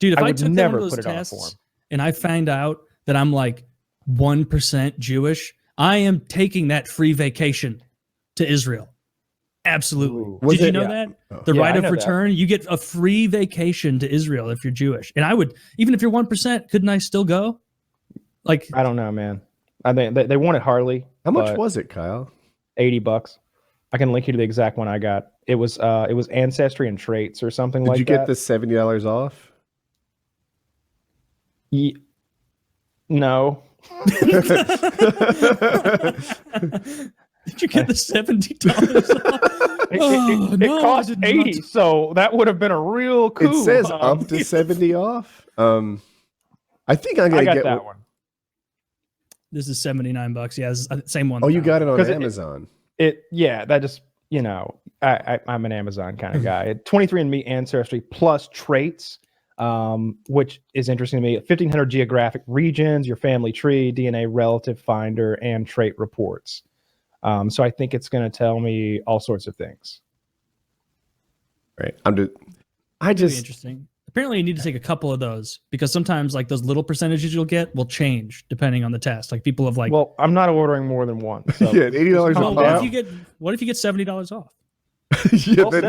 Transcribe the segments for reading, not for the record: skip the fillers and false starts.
Dude, if I would took never one of put those it on a tests form. and I find out that I'm like 1% Jewish, I am taking that free vacation to Israel. Absolutely. Ooh. Did you know that? The Yeah, right I of know return, you get a free vacation to Israel if you're Jewish. And I would, even if you're 1%, couldn't I still go? Like, I don't know, man. I think they wanted Harley. How much but was it, Kyle? $80. I can link you to the exact one I got. It was Ancestry and Traits or something Did like you that. get the $70 off? No. did you get the $70 off? It cost 80, so that would have been a real coup. It says up to 70 off. I think I'm I gonna got get that one. This is $79. Yeah, it's the same one. Oh, you got it on 'Cause Amazon. That just, I'm an Amazon kind of guy. 23andMe Ancestry plus Traits, which is interesting to me. 1,500 geographic regions, your family tree, DNA relative finder, and trait reports. So I think it's going to tell me all sorts of things. Right. That'd be interesting. Apparently, you need to take a couple of those because sometimes, like those little percentages you'll get will change depending on the test. Like people have like. Well, I'm not ordering more than one. So. Yeah, $80 a Well, pop. what if you get $70 off? Yeah, Well, in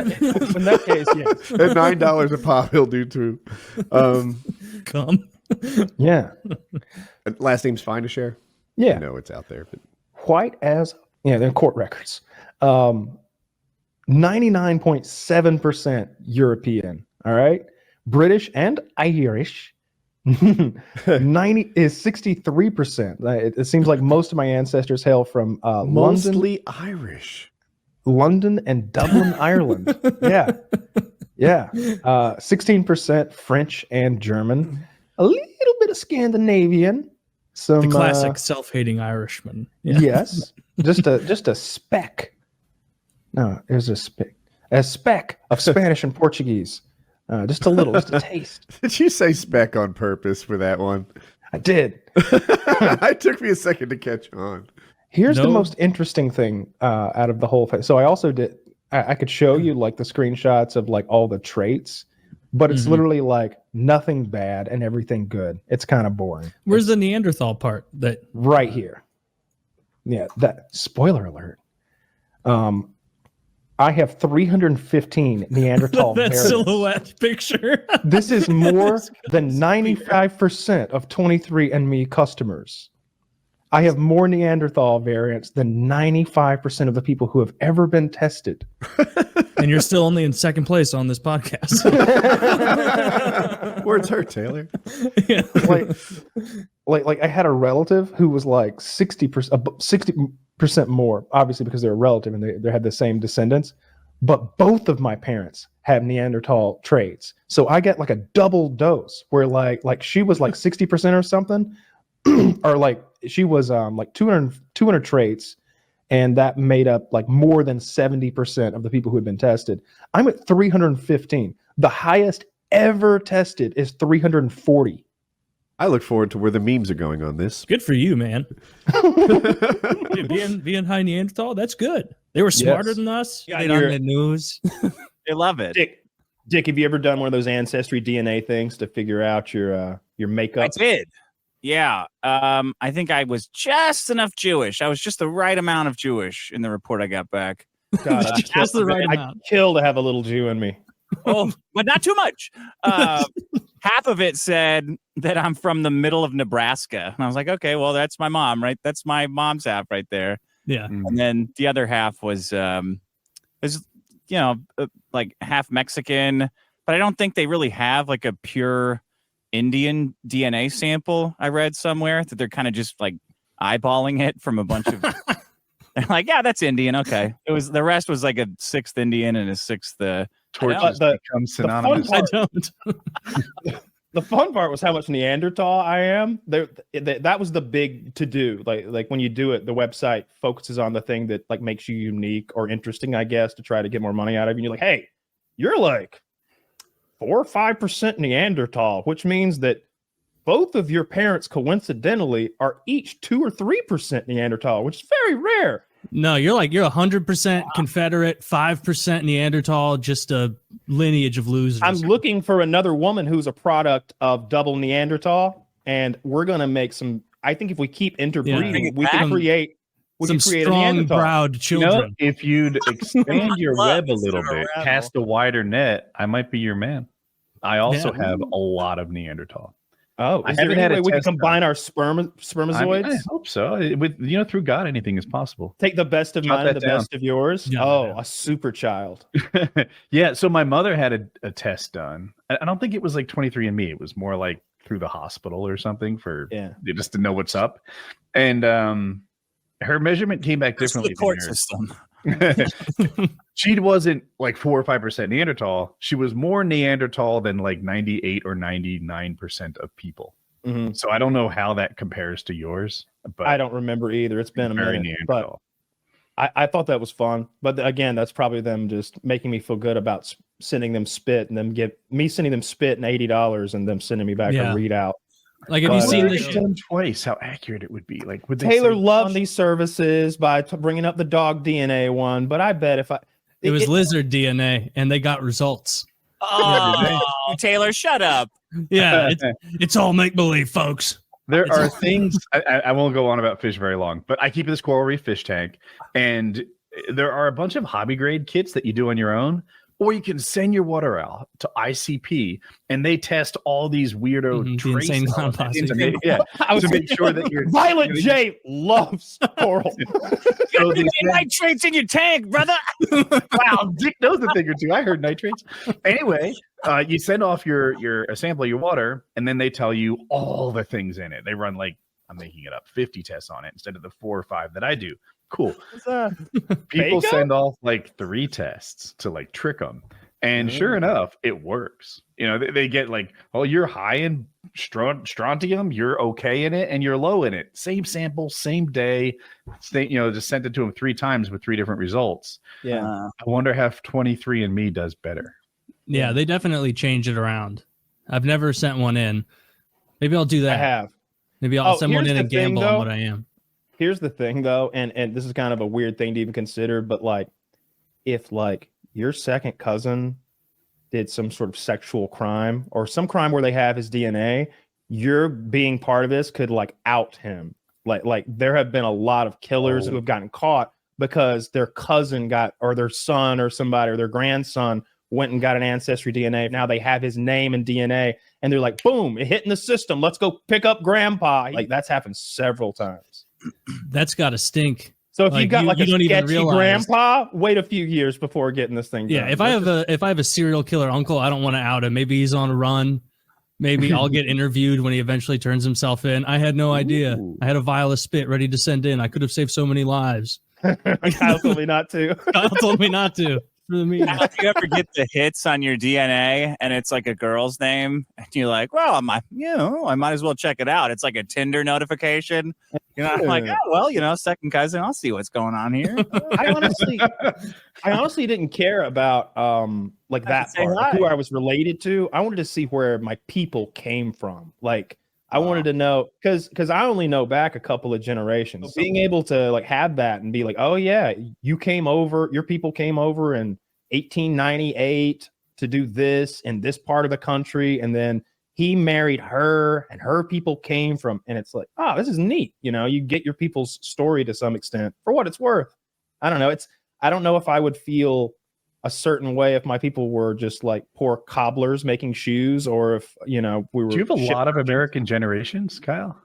that case, yes. at $9 a pop, he'll do too. Come. Yeah. Last name's fine to share. Yeah. I know it's out there, but White as they're court records. 99.7% European. All right. British and Irish. 90 is 63%. It seems like most of my ancestors hail from mostly Irish. London and Dublin, Ireland. Yeah. 16% French and German. A little bit of Scandinavian. Some The classic self-hating Irishman. Yeah. Yes. Just a speck. No, there's a speck of Spanish and Portuguese. Just a little, just a taste. Did you say spec on purpose for that one? I did. It took me a second to catch on. Here's the most interesting thing out of the whole thing. So I also did. I could show you like the screenshots of like all the traits, but it's literally like nothing bad and everything good. It's kind of boring. Where's the Neanderthal part? That right here. Yeah. That spoiler alert. I have 315 Neanderthal that variants. silhouette picture. This is more than 95% of 23andMe customers. I have more Neanderthal variants than 95% of the people who have ever been tested. And you're still only in second place on this podcast. Words hurt, Taylor. Yeah. Like I had a relative who was like 60% more, obviously because they're a relative and they had the same descendants. But both of my parents have Neanderthal traits. So I get like a double dose where like she was like 60% or something, or like she was like 200 traits, and that made up like more than 70% of the people who had been tested. I'm at 315. The highest ever tested is 340. I look forward to where the memes are going on this. Good for you, man. Dude, being high Neanderthal, that's good. They were smarter than us. Got it on the news. They love it. Dick, have you ever done one of those ancestry DNA things to figure out your makeup? I did. Yeah. I think I was just enough Jewish. I was just the right amount of Jewish in the report I got back. God, Just the right I'd amount. kill to have a little Jew in me. Oh, but not too much. Half of it said that I'm from the middle of Nebraska. And I was like, okay, well, that's my mom, right? That's my mom's half right there. Yeah. And then the other half was like half Mexican, but I don't think they really have like a pure Indian DNA sample. I read somewhere that they're kind of just like eyeballing it from a bunch of they're like, yeah, that's Indian. Okay. It was the rest was like a sixth Indian and a sixth torches become synonymous. The fun part was how much Neanderthal I am. That was the big to do. Like when you do it, the website focuses on the thing that like makes you unique or interesting, I guess, to try to get more money out of you. And you're like, hey, you're like 4 or 5% Neanderthal, which means that both of your parents coincidentally are each 2 or 3% Neanderthal, which is very rare. No, you're 100% Confederate, 5% Neanderthal, just a lineage of losers. I'm looking for another woman who's a product of double Neanderthal, and we're gonna make some. I think if we keep interbreeding, we can create. We some can create a strong Neanderthal. browed children. If you'd expand your Love web a is little a bit, rebel. cast a wider net, I might be your man. I also have a lot of Neanderthal. Oh, I is there haven't any had a way we can test done. combine our spermatozoids? I hope so. With through God, anything is possible. Take the best of Jot mine and that the down. best of yours. Yeah. Oh, a super child. Yeah. So my mother had a test done. I don't think it was like 23andMe. It was more like through the hospital or something for just to know what's up. And her measurement came back differently. The court than system. She wasn't like 4 or 5% Neanderthal. She was more Neanderthal than like 98 or 99% of people. Mm-hmm. So I don't know how that compares to yours. But I don't remember either. It's been a very minute. Neanderthal. But I thought that was fun. But again, that's probably them just making me feel good about sending them spit and them sending them spit and $80 and them sending me back a readout. Like, have you seen this shit? Done twice? How accurate it would be? Like, would they Taylor say, loved these services by bringing up the dog DNA one, but I bet if it was lizard DNA, and they got results. Oh, Taylor, shut up. Yeah, it's all make believe, folks. There are things I won't go on about fish very long, but I keep this coral reef fish tank, and there are a bunch of hobby grade kits that you do on your own, or you can send your water out to ICP, and they test all these weirdo trace insane clown elements, posse. to make sure that you're Violet J loves coral. so You need nitrates in your tank, brother. wow, Dick knows a thing or two. I heard nitrates. Anyway, you send off a sample of your water, and then they tell you all the things in it. They run like, I'm making it up, 50 tests on it instead of the 4 or 5 that I do. Cool. People Vega? send off like 3 tests to like trick them, and sure enough, it works. They get like, oh, you're high in strontium, you're okay in it, and you're low in it. Same sample, same day. Just sent it to them 3 times with 3 different results. Yeah. I wonder if 23andMe does better. Yeah, they definitely change it around. I've never sent one in. Maybe I'll do that. I have. Maybe I'll send one here's in and the thing, gamble on though. what I am. Here's the thing though, and this is kind of a weird thing to even consider, but like if like your second cousin did some sort of sexual crime or some crime where they have his DNA, you're being part of this could like out him. Like there have been a lot of killers who have gotten caught because their cousin got, or their son or somebody or their grandson went and got an ancestry DNA. Now they have his name and DNA, and they're like, boom, it hit in the system. Let's go pick up grandpa. Like that's happened several times. That's got to stink. So if you got like a don't even sketchy realize. grandpa, wait a few years before getting this thing done. Yeah, if I have a serial killer uncle, I don't want to out him. Maybe he's on a run. Maybe I'll get interviewed when he eventually turns himself in. I had no idea. I had a vial of spit ready to send in. I could have saved so many lives. Kyle told me not to. Kyle told me not to. For the meeting. Do you ever get the hits on your DNA and it's like a girl's name and you're like, well, I might as well check it out. It's like a Tinder notification. I'm like, oh, well, second cousin, I'll see what's going on here. I honestly didn't care about like that part, like who I was related to. I wanted to see where my people came from. Like I wanted to know because I only know back a couple of generations. Being able to like have that and be like, oh yeah, your people came over in 1898 to do this in this part of the country, and then he married her and her people came from, and it's like, oh, this is neat. You get your people's story to some extent for what it's worth. I don't know. I don't know if I would feel a certain way if my people were just like poor cobblers making shoes, or if we were. Do you have a lot of American generations, Kyle?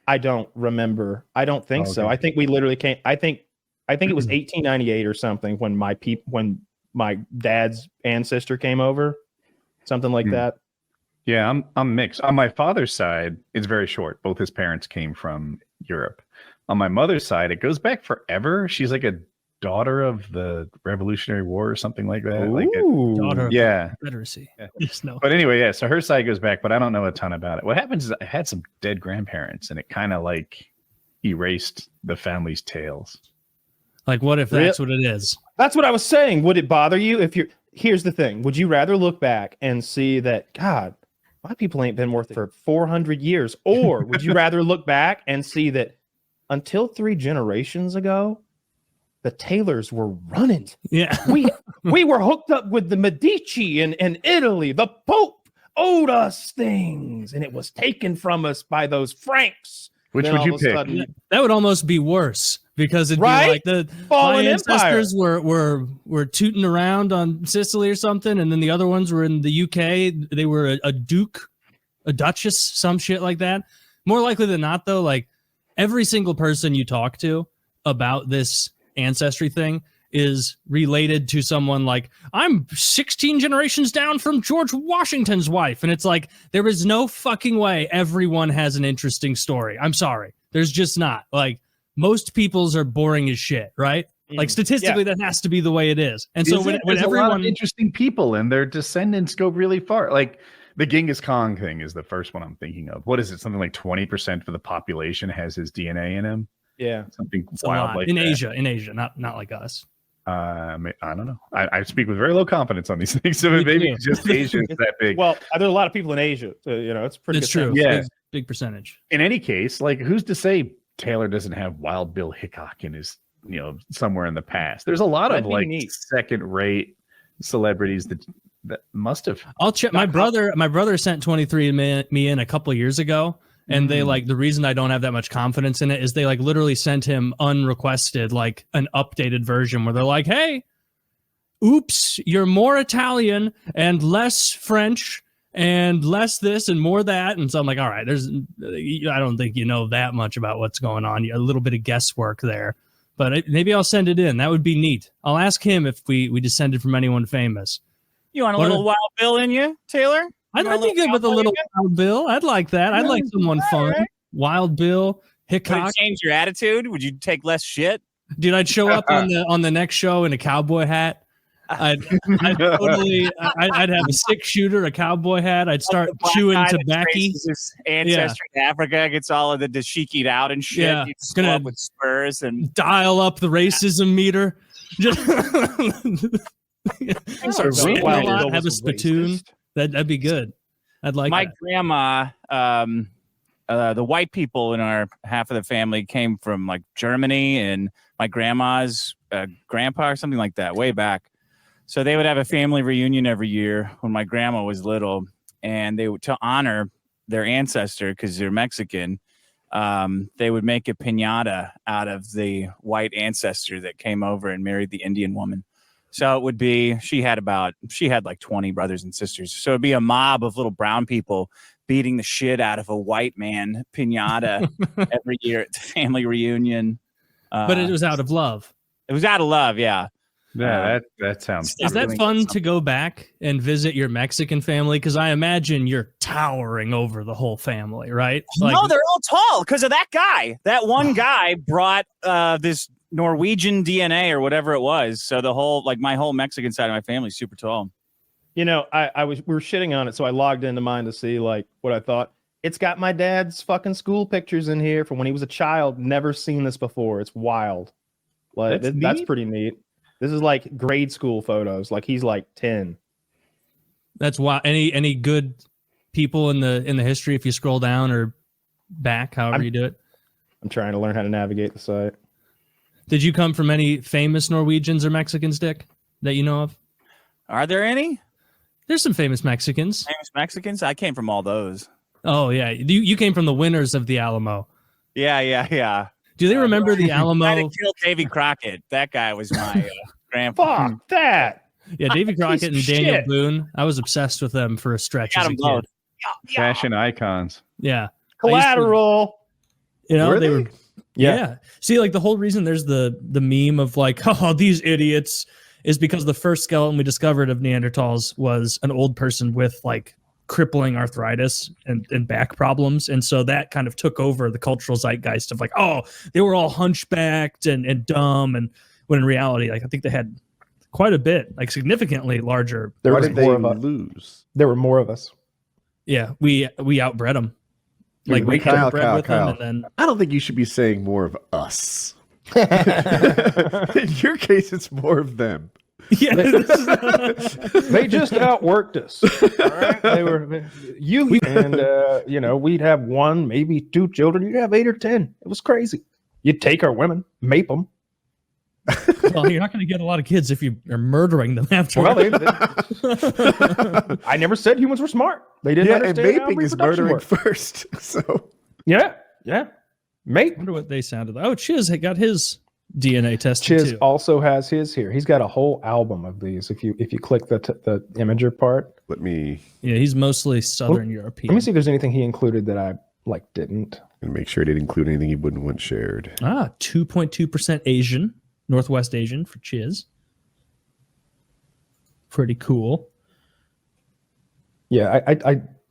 I don't remember. I don't think so. I think we literally came. I think it was 1898 or something when when my dad's ancestor came over, something like that. Yeah, I'm mixed. On my father's side, it's very short. Both his parents came from Europe. On my mother's side, it goes back forever. She's like a daughter of the Revolutionary War or something like that. Daughter of the Confederacy. Yeah. No. But anyway, yeah. So her side goes back, but I don't know a ton about it. What happens is I had some dead grandparents, and it kind of like erased the family's tales. Like, what if that's what it is? That's what I was saying. Would it bother you if you're? Here's the thing. Would you rather look back and see that, God, my people ain't been worth it for 400 years, or would you rather look back and see that until 3 generations ago, the Taylors were running. Yeah. We were hooked up with the Medici in Italy. The Pope owed us things, and it was taken from us by those Franks. Which Then would all you of a pick? sudden, That would almost be worse because it'd Right? be like my Fallen ancestors were tooting around on Sicily or something, and then the other ones were in the UK. They were a duke, a duchess, some shit like that. More likely than not, though, like every single person you talk to about this ancestry thing is related to someone like, I'm 16 generations down from George Washington's wife. And it's like, there is no fucking way everyone has an interesting story. I'm sorry. There's just not. Like, most people's are boring as shit, right? Like, statistically, that has to be the way it is. And so when There's a lot everyone... of interesting people and their descendants go really far. Like the Genghis Khan thing is the first one I'm thinking of. What is it? Something like 20% of the population has his DNA in him. yeah. Something It's a wild lot. like in that. Asia, not like us. I don't know. I speak with very low confidence on these things. So maybe it's just Asia is that big. Well, there's a lot of people in Asia. So, it's pretty. It's good true. sample. Yeah. Big percentage. In any case, like who's to say Taylor doesn't have Wild Bill Hickok in his, somewhere in the past? There's a lot That'd of be like neat. second-rate celebrities that must have. I'll check. My brother sent 23 me in a couple of years ago, and they like, the reason I don't have that much confidence in it is they like literally sent him unrequested like an updated version where they're like, hey, oops, you're more Italian and less French and less this and more that. And so I'm like, all right, I don't think you know that much about what's going on. A little bit of guesswork there, but maybe I'll send it in. That would be neat. I'll ask him if we descended from anyone famous. You want a little Wild Bill in you, Taylor? I'd be good with a little Wild Bill. I'd like that. I'd like someone fun. right. Wild Bill, Would Hickok. it change your attitude? Would you take less shit? Dude, I'd show up on the next show in a cowboy hat. I'd have a 6-shooter, a cowboy hat. I'd start The black chewing guy that tobacco. traces his ancestry in Africa, gets all of the dashiki'd out and shit. Yeah, He'd gonna- go up with spurs and Dial up the racism meter. Just start Wild spitting a Bill lot, was have a spittoon. racist. That'd be good. I'd like my that. grandma, the white people in our half of the family came from like Germany, and my grandma's grandpa or something like that way back. So they would have a family reunion every year when my grandma was little, and they would, to honor their ancestor because they're Mexican, they would make a piñata out of the white ancestor that came over and married the Indian woman. So it would be, she had like 20 brothers and sisters. So it'd be a mob of little brown people beating the shit out of a white man piñata every year at the family reunion. But it was out of love. It was out of love, yeah. Yeah, that sounds. Is that really fun to go back and visit your Mexican family? Because I imagine you're towering over the whole family, right? No, they're all tall because of that guy. That one guy brought this Norwegian DNA or whatever it was. So the whole, like my whole Mexican side of my family is super tall. We were shitting on it, so I logged into mine to see like what I thought. It's got my dad's fucking school pictures in here from when he was a child. Never seen this before. It's wild. Like that's pretty neat. This is like grade school photos. Like he's like 10. That's why any good people in the history, if you scroll down or back, however you do it. I'm trying to learn how to navigate the site. Did you come from any famous Norwegians or Mexicans, Dick, that you know of? Are there any There's some famous Mexicans. famous Mexicans? I came from all those. Oh yeah, you came from the winners of the Alamo. Yeah. Do they remember the I Alamo? had to kill Davy Crockett. That guy was my grandpa. Fuck that. Yeah, Davy Crockett Piece and of Daniel shit. Boone. I was obsessed with them for a stretch Got as a them kid. both. Fashion icons. Yeah, Collateral. you know Were they they? were. Yeah. See, like the whole reason there's the meme of like, oh, these idiots, is because the first skeleton we discovered of Neanderthals was an old person with like crippling arthritis and back problems. And so that kind of took over the cultural zeitgeist of like, oh, they were all hunchbacked and dumb. And when in reality, like I think they had quite a bit, like significantly larger. There Why was did they more of us. lose? There were more of us. Yeah, we outbred them. Like we Kyle, bred with Kyle. them, and then I don't think you should be saying more of us. In your case, it's more of them. yeah, They just outworked us. All right? They were and we'd have one, maybe two children. You'd have 8 or 10. It was crazy. You'd take our women, mape them. Well, you're not going to get a lot of kids if you are murdering them after. Well, I never said humans were smart. They didn't Yeah, and understand how vaping is reproduction murdering worked. first. So Yeah. I wonder what they sounded like. Oh, Chiz had got his DNA tested Chiz too. also has his here. He's got a whole album of these. If you click the imager part, let me Yeah, he's mostly Southern European. let me see if there's anything he included that I didn't. make sure it didn't include anything he wouldn't want shared. 2.2% Asian, Northwest Asian for Chiz. Pretty cool. Yeah,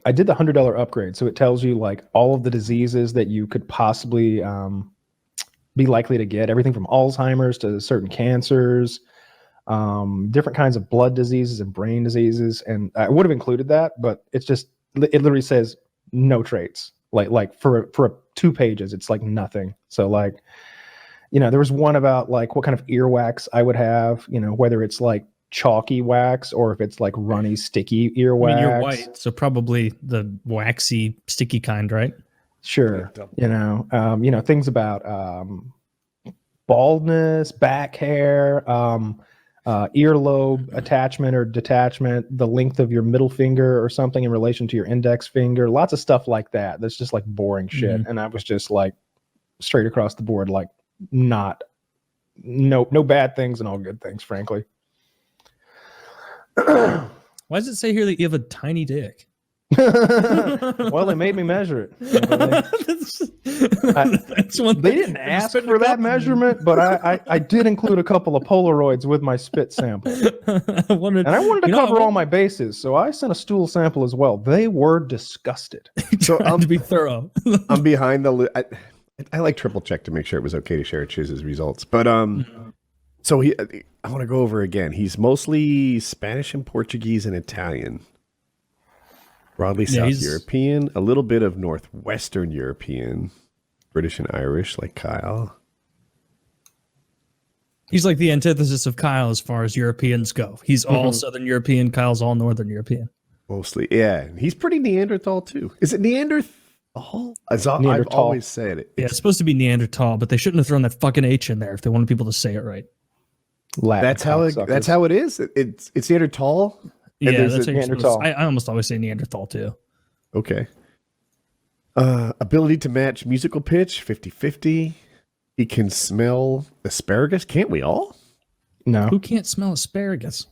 I did the $100 upgrade, so it tells you like all of the diseases that you could possibly be likely to get. Everything from Alzheimer's to certain cancers, different kinds of blood diseases and brain diseases. And I would have included that, but it literally says no traits. Like for 2 pages, it's like nothing. So like, there was one about like what kind of earwax I would have. Whether it's like chalky wax or if it's like runny sticky earwax. I mean, you're white, so probably the waxy, sticky kind, right? Sure. Things about baldness, back hair, earlobe attachment or detachment, the length of your middle finger or something in relation to your index finger, lots of stuff like that. That's just like boring shit. And I was just like straight across the board, like no bad things and all good things, frankly. Why does it say here that you have a tiny dick? Well, they made me measure it. That's one They thing. didn't ask for that measurement, but I did include a couple of Polaroids with my spit sample. I wanted To cover all my bases, so I sent a stool sample as well. They were disgusted. So to be thorough. I'm behind the. I like triple check to make sure it was okay to share Chiz's results, but so I want to go over again. He's mostly Spanish and Portuguese and Italian. Broadly South European, a little bit of Northwestern European, British and Irish, like Kyle. He's like the antithesis of Kyle as far as Europeans go. He's all Southern European. Kyle's all Northern European. Mostly, yeah. He's pretty Neanderthal too. Is it Neanderthal? I've always said it. Yeah, it's supposed to be Neanderthal, but they shouldn't have thrown that fucking H in there if they wanted people to say it right. Latin That's how it is. It's Neanderthal. Yeah, that's how Neanderthal. I almost always say Neanderthal too. Okay. Ability to match musical pitch, 50-50. He can smell asparagus. Can't we all? No. Who can't smell asparagus?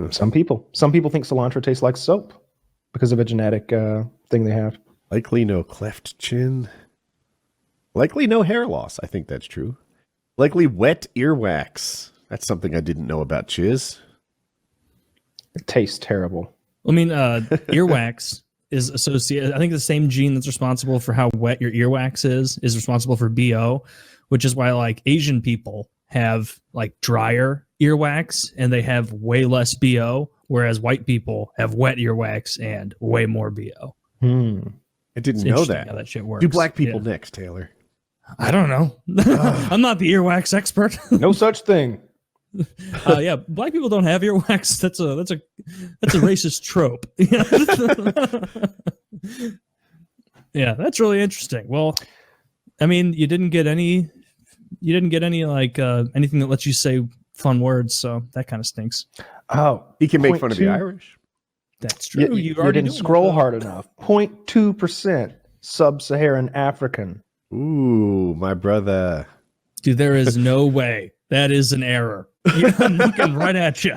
Some people think cilantro tastes like soap because of a genetic thing they have. Likely no cleft chin. Likely no hair loss. I think that's true. Likely wet earwax. That's something I didn't know about Chiz. It tastes terrible. I mean, earwax is associated. I think the same gene that's responsible for how wet your earwax is responsible for BO, which is why like Asian people have like drier earwax and they have way less BO, whereas white people have wet earwax and way more BO. I didn't know that. How that shit works. Do black people next, Taylor? I don't know. I'm not the earwax expert. No such thing. Yeah, black people don't have earwax. That's a racist trope. Yeah, that's really interesting. Well, I mean, you didn't get any like anything that lets you say fun words, so that kind of stinks. Oh, He can make fun of the Irish. That's true. You didn't scroll hard enough. 0.2% sub-Saharan African. Ooh, my brother. Dude, there is no way. That is an error. Yeah, I'm looking right at you.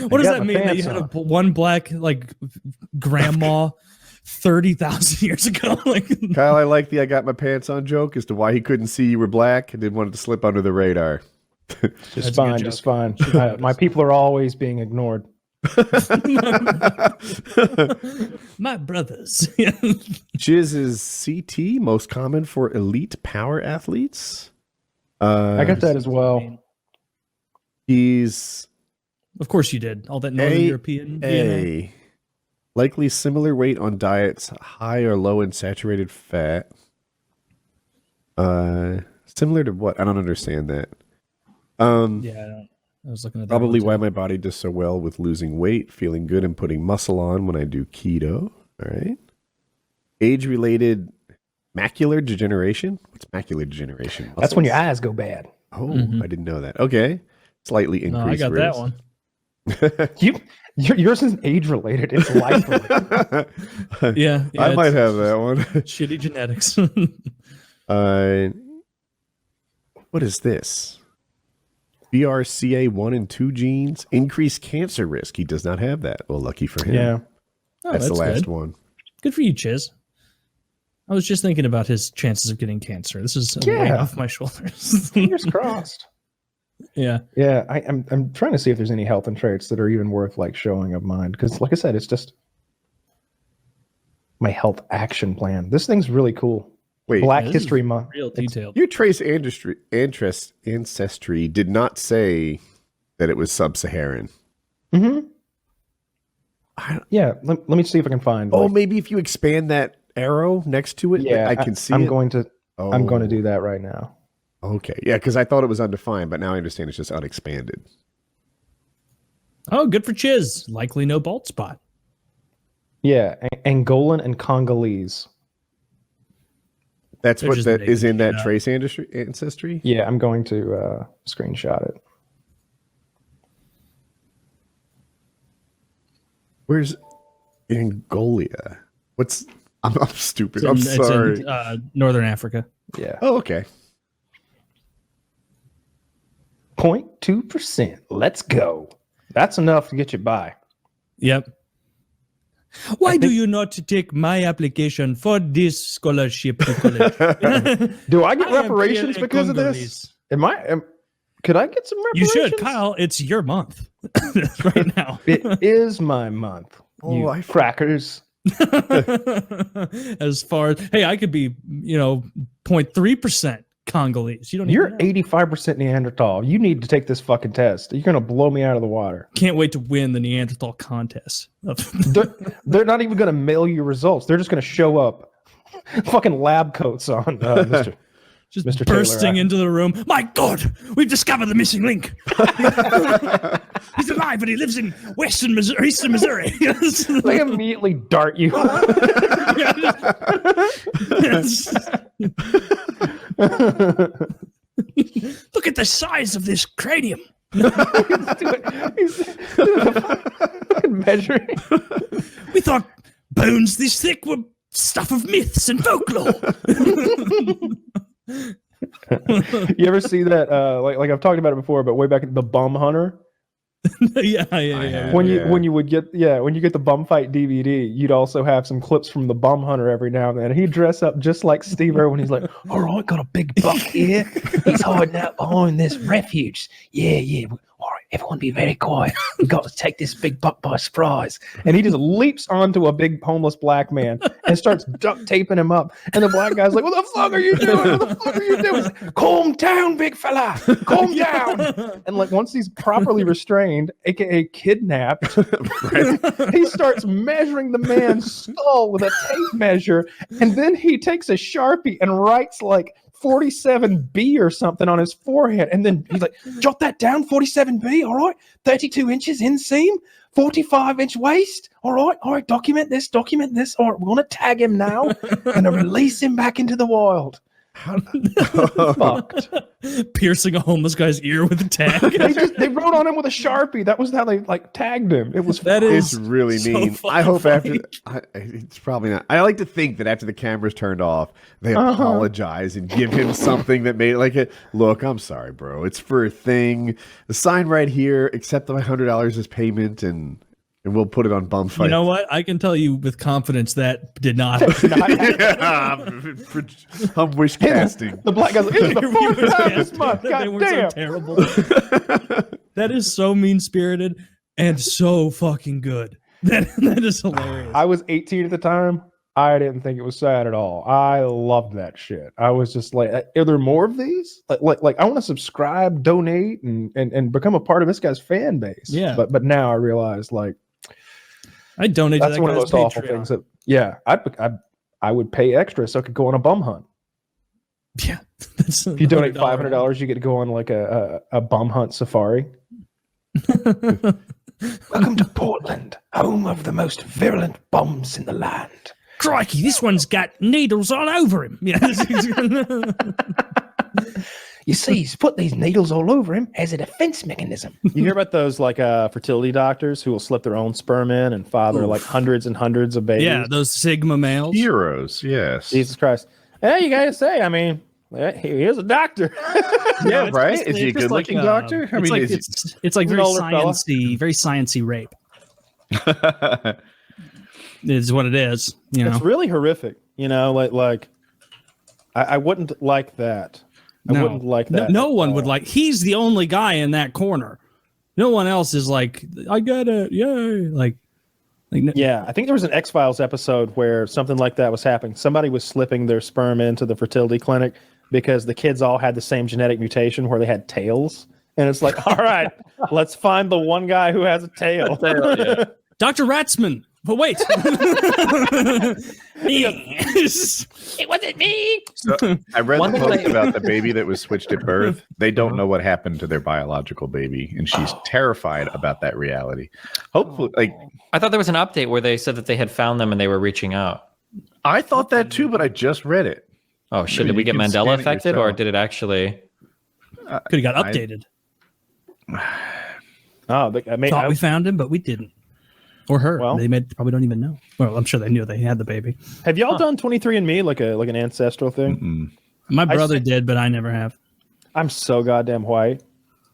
What does that mean? That you had one black like grandma 30,000 years ago? Like, Kyle, I like the I got my pants on joke as to why he couldn't see you were black and didn't want it to slip under the radar. Just fine. My people are always being ignored. my brothers. Chiz is CT, most common for elite power athletes. I got that as well. He's Of course you did. All that Northern European DNA. Likely similar weight on diets high or low in saturated fat. Similar to what? I don't understand that. Yeah, I was looking at that. Probably why my body does so well with losing weight, feeling good and putting muscle on when I do keto. All right. Age-related macular degeneration. What's macular degeneration? That's when your eyes go bad. Oh, Mhm. I didn't know that. Okay. Slightly No, increased I got that risk. one. Yours isn't age related; it's life related. Yeah, I might it's have that one. shitty genetics. What is this? BRCA1 and 2 genes increase cancer risk. He does not have that. Well, lucky for him. Yeah, Oh, that's the last good. one. Good for you, Chiz. I was just thinking about his chances of getting cancer. This is way off my shoulders. fingers crossed. Yeah. Yeah, I'm trying to see if there's any health and traits that are even worth like showing of mine. Because, like I said, it's just my health action plan. This thing's really cool. Wait, Black this History is Month. Real detailed. your trace ancestry did not say that it was sub-Saharan. Mm-hmm. Yeah, let me see if I can find. Oh, like- maybe if you expand that arrow next to it, yeah, I can see I'm it. going to Oh, do that right now. Okay. Yeah, because I thought it was undefined, but now I understand it's just unexpanded. Oh, good for Chiz. Likely no bald spot. Yeah, Angolan and Congolese. That's They're what just that is making in that shit up. trace ancestry? Yeah, I'm going to screenshot it. Where's Angolia? What's I'm stupid. It's I'm in, sorry. It's in Northern Africa. Yeah, Oh, okay. 0.2%. Let's go. That's enough to get you by. Yep. Why do you not take my application for this scholarship to college? Do I get I am reparations here at because of Congolese. this? Could I get some You reparations? should, Kyle. It's your month right now. It is my month. Oh, You I crackers. As far as hey, I could be 0.3% Congolese. You don't. You're even know. 85% Neanderthal. You need to take this fucking test. You're gonna blow me out of the water. Can't wait to win the Neanderthal contest. They're not even gonna mail you results. They're just gonna show up, fucking lab coats on, Mister. Just Mr. bursting Taylor. into the room. My God, we've discovered the missing link. He's alive, but he lives in Eastern Missouri. They immediately dart you. Look at the size of this cranium. He's fucking measuring. We thought bones this thick were stuff of myths and folklore. You ever see that? Like I've talked about it before, but way back in the Bum Hunter, yeah. have. when Yeah. you get the Bum Fight DVD, you'd also have some clips from the Bum Hunter every now and then. He'd dress up just like Steve Irwin. He's like, "All right, got a big buck here. He's hiding out behind this refuge. Yeah. All right, everyone be very quiet. We got to take this big buck by surprise." And he just leaps onto a big homeless black man and starts duct taping him up. And the black guy's like, "What the fuck are you doing? What the fuck are you doing?" He's like, "Calm down, big fella. Calm down." And like once he's properly restrained, aka kidnapped, he starts measuring the man's skull with a tape measure, and then he takes a Sharpie and writes like 47B or something on his forehead, and then he's like, "Jot that down, 47B, all right, 32 inches inseam, 45-inch waist, all right, document this, all right, we want to tag him now and release him back into the wild." Fucked. Piercing a homeless guy's ear with a tag. They wrote on him with a Sharpie. That was how they like tagged him. It was That It's is really so mean. fucking I hope funny. it's probably not. I like to think that after the cameras turned off, they apologize and give him something that made it like it. Look, I'm sorry, bro. It's for a thing. The sign right here. Accept the $100 as payment, and we'll put it on Bum Fight. You know what? I can tell you with confidence that did not. I'm wish casting. the black guy's like, "It's the fourth time this month. They God were damn." so terrible. That is so mean spirited and so fucking good. That is hilarious. I was 18 at the time. I didn't think it was sad at all. I loved that shit. I was just like, "Are there more of these? Like I want to subscribe, donate, and become a part of this guy's fan base." Yeah. But now I realize like I donated that's to that one of guy's those awful Patreon. things that I would pay extra so I could go on a bum hunt. Yeah. If you donate $500, you get to go on like a bum hunt safari. Welcome to Portland, home of the most virulent bums in the land. Crikey, this one's got needles all over him. Yeah. You see, he's put these needles all over him as a defense mechanism. You hear about those like fertility doctors who will slip their own sperm in and father like hundreds and hundreds of babies? Yeah, those Sigma males. Heroes, yes. Jesus Christ. Hey, you gotta say, I mean, he is a doctor. Yeah, it's right? basically- Is he a it's just good-looking like, doctor? It's like it's like He's an very older fella. sciencey rape. Is what it is. You know, It's really horrific. You know, like I wouldn't like that. I wouldn't like that. No at one all. would like. He's the only guy in that corner. No one else is like, I get it, yay! Like Yeah, I think there was an X-Files episode where something like that was happening. Somebody was slipping their sperm into the fertility clinic because the kids all had the same genetic mutation where they had tails. And it's like, all right, let's find the one guy who has a tail. Dr. Ratzman. But wait, It wasn't me. So, I read One the thing post I- about the baby that was switched at birth. They don't know what happened to their biological baby, and she's terrified about that reality. Hopefully, like I thought there was an update where they said that they had found them and they were reaching out. I thought that too, but I just read it. Oh shit! Maybe Did we you get can Mandela scan it affected, or yourself. did it actually? could have got updated. Oh, I mean, Thought we found him, but we didn't. Or her. Well- They probably don't even know. Well, I'm sure they knew they had the baby. have y'all done 23andMe like an ancestral thing? Mm. My brother see- did, but I never have. I'm so goddamn white.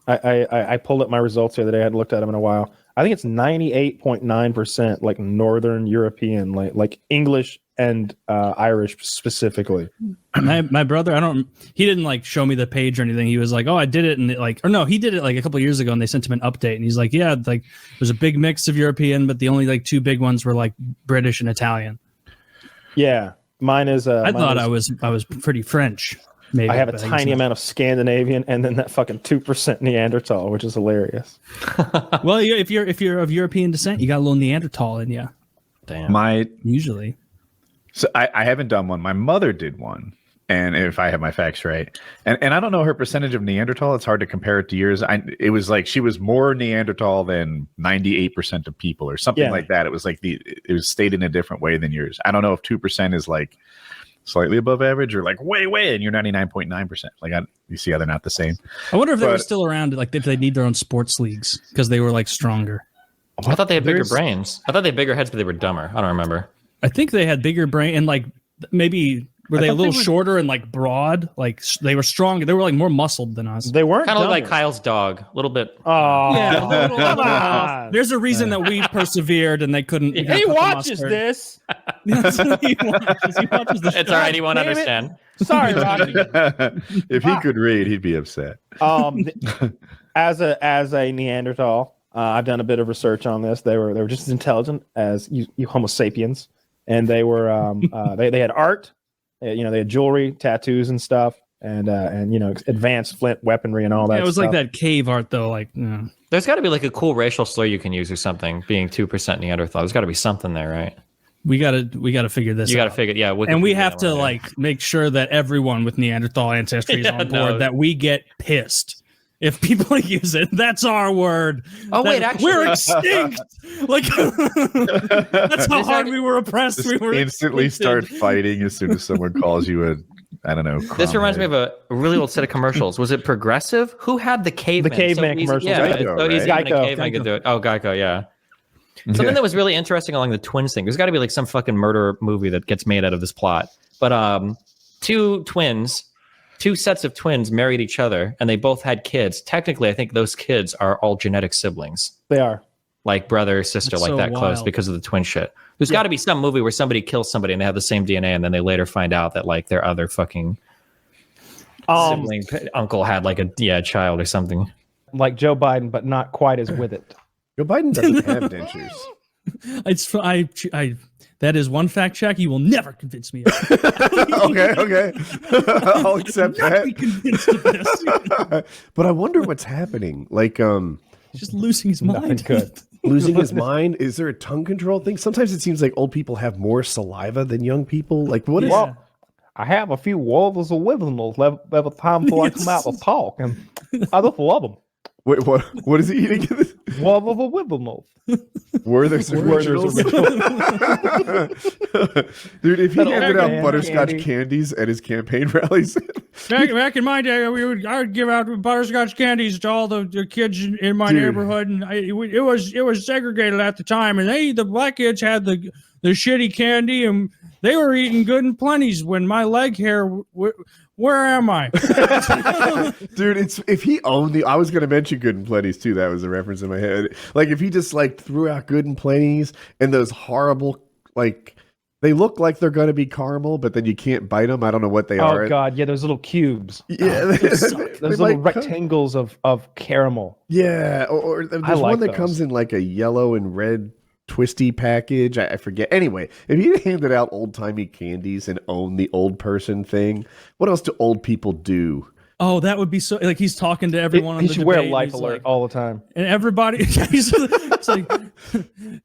I pulled up my results the other day. I hadn't looked at them in a while. I think it's 98.9% like Northern European, like English and Irish specifically. My brother, he didn't like show me the page or anything. He was like, oh, I did it. And he did it like a couple years ago and they sent him an update. And he's like, yeah, like there's a big mix of European, but the only like two big ones were like British and Italian. Yeah, mine is. I thought I was pretty French. Maybe I have a but guess tiny not. amount of Scandinavian and then that fucking 2% Neanderthal, which is hilarious. Well, if you're of European descent, you got a little Neanderthal in you. Damn. My Usually. So I haven't done one. My mother did one, and if I have my facts right, and I don't know her percentage of Neanderthal. It's hard to compare it to yours. It was like she was more Neanderthal than 98% of people, or something Yeah. like that. It was like it was stated in a different way than yours. I don't know if 2% is like slightly above average or like way, and you're 99.9%. Like you see how they're not the same. I wonder if they were But- still around, like if they need their own sports leagues because they were like stronger. I thought they had bigger There's- brains. I thought they had bigger heads, but they were dumber. I don't remember. I think they had bigger brain and like maybe were they a thought little they were- shorter and like broad? Like they were stronger. They were like more muscled than us. They weren't Kind of like dumber. Kyle's dog, a little bit. Oh, Yeah, a little- come on. There's a reason that we persevered and they couldn't. we couldn't He cut the watches mustard. this. Yes, he watches. He watches the It's show. all right. He won't damn it. understand. Sorry, Rocky. If he could read, he'd be upset. As a Neanderthal, I've done a bit of research on this. They were just as intelligent as you Homo sapiens, and they were they had art, they had jewelry, tattoos, and stuff, and advanced flint weaponry and all that. Yeah, it was stuff. like that cave art though. Like, There's got to be like a cool racial slur you can use or something. Being 2% Neanderthal, there's got to be something there, right? we gotta figure this. You got to out. figure, yeah. And we Wikipedia have that to one, yeah. like make sure that everyone with Neanderthal ancestry is Yeah, on board. no. That we get pissed if people use it. That's our word. Oh, That wait, actually- we're extinct. Like that's how hard we were oppressed. Just We were instantly extincted. start fighting as soon as someone calls you a, I don't know. This reminds me of a really old set of commercials. Was it Progressive? Who had the caveman? The caveman commercials. Yeah, Geico, it's so easy right? when a Geico. caveman could do it. Oh, Geico, yeah. Something that was really interesting along the twins thing. There's got to be like some fucking murder movie that gets made out of this plot. But two sets of twins married each other, and they both had kids. Technically, I think those kids are all genetic siblings, They are. like brother, sister, That's like so that close wild. because of the twin shit. There's got to be some movie where somebody kills somebody and they have the same DNA, and then they later find out that like their other fucking sibling uncle had like a child or something. Like Joe Biden, but not quite as with it. Joe Biden doesn't have dentures. It's I that is one fact check you will never convince me of. okay. I'll accept Not be that. convinced of this. But I wonder what's happening. Like, He's just losing his Nothing mind. good. losing his mind. Is there a tongue control thing? Sometimes it seems like old people have more saliva than young people. Like, what is? Yeah. Well, I have a few wolves of wibbling every time before I come out to talk, and I just love them. Wait, what is he eating? Wobble wibble. Werther's Originals. Dude, if he That handed old out man butterscotch candy. candies at his campaign rallies, Back in my day, I would give out butterscotch candies to all the kids in my Dude. neighborhood, and it was segregated at the time. And the black kids had the shitty candy, and they were eating good and plenties. When my leg hair, where am I? dude, it's if he owned I was gonna mention Good and Plenty's too. That was a reference in my head. Like if he just like threw out Good and Plenty's and those horrible like. They look like they're going to be caramel, but then you can't bite them. I don't know what they are. Oh god, yeah, those little cubes. Yeah, Those little rectangles of caramel. Yeah, or there's like one that those. comes in like a yellow and red twisty package. I forget. Anyway, if he handed out old timey candies and owned the old person thing, what else do old people do? Oh, that would be so. Like he's talking to everyone on He the should wear a debate, life he's alert like- all the time. and everybody. It's like,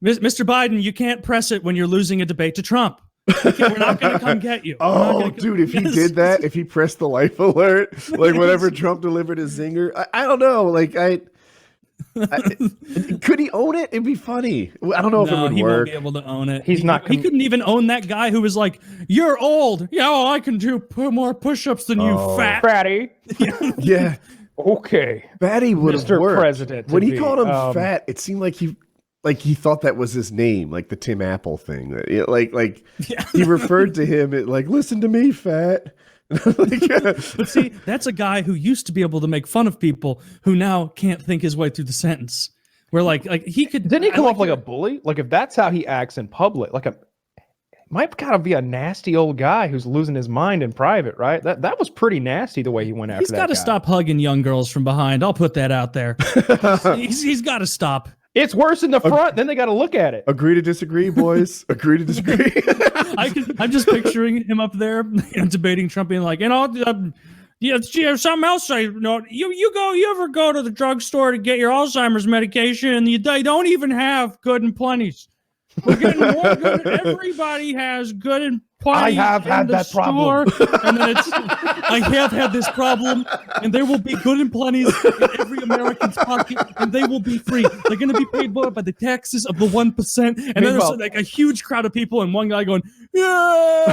Mr. Biden, you can't press it when you're losing a debate to Trump. We're not going to come get you. We're not Oh, gonna come- dude, if he Yes. did that, if he pressed the life alert, like whenever Trump delivered a zinger, I don't know. Like could he own it? It'd be funny. I don't know if it No, would he won't work. be able to own it. He's not He com- couldn't even own that guy who was like, "You're old. Yeah, well, I can do more push-ups than you, fat." Fatty. Yeah, Okay. Batty would have Mr. worked. President to When he be, called him fat, it seemed like he thought that was his name, like the Tim Apple thing. Like he referred to him like, listen to me, fat. But see, that's a guy who used to be able to make fun of people who now can't think his way through the sentence. Where like he could. Didn't he I come off like your- a bully? Like if that's how he acts in public, might kind of be a nasty old guy who's losing his mind in private, right? That was pretty nasty the way he went after He's that got to guy. stop hugging young girls from behind. I'll put that out there. he's got to stop. It's worse in the front. Then they got to look at it. Agree to disagree, boys. Agree to disagree. I'm just picturing him up there debating Trump, being like, something else. You ever go to the drugstore to get your Alzheimer's medication, and they don't even have Good and Plenty's. We're getting more good. Everybody has Good and Plenty's. I have in had the that problem. store. And then I have had this problem, and there will be Good and Plenty's in every American's pocket, and they will be free. They're going to be paid by the taxes of the 1%. And then there's Meanwhile- like a huge crowd of people, and one guy going, "Yeah!"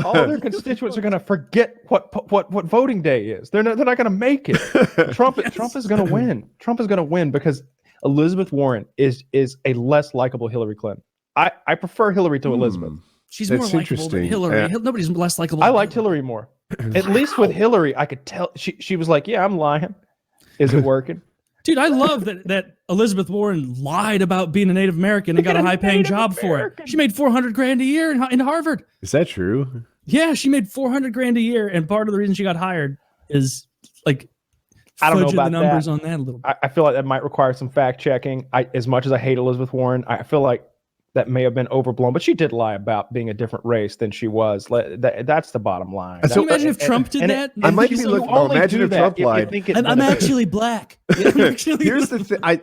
All their constituents are going to forget what voting day is. They're not going to make it. Trump is going to win. Trump is going to win because Elizabeth Warren is a less likable Hillary Clinton. I prefer Hillary to Elizabeth. She's That's more likable than interesting. Hillary. Yeah. Nobody's less likable. I than liked Hillary more. At least with Hillary, I could tell she was like, "Yeah, I'm lying. Is it working?" Dude, I love that Elizabeth Warren lied about being a Native American and got a high-paying job for it. She made $400,000 a year in Harvard. Is that true? Yeah, she made $400,000 a year, and part of the reason she got hired is like I don't know fudging about the numbers that. on that a little bit. I feel like that might require some fact checking. As much as I hate Elizabeth Warren, I feel like that may have been overblown, but she did lie about being a different race than she was. That's the bottom line. So- Can you imagine if Trump did and that? I might be He's looking. like, Oh, imagine if Trump lied. I'm actually black. Here's the thing.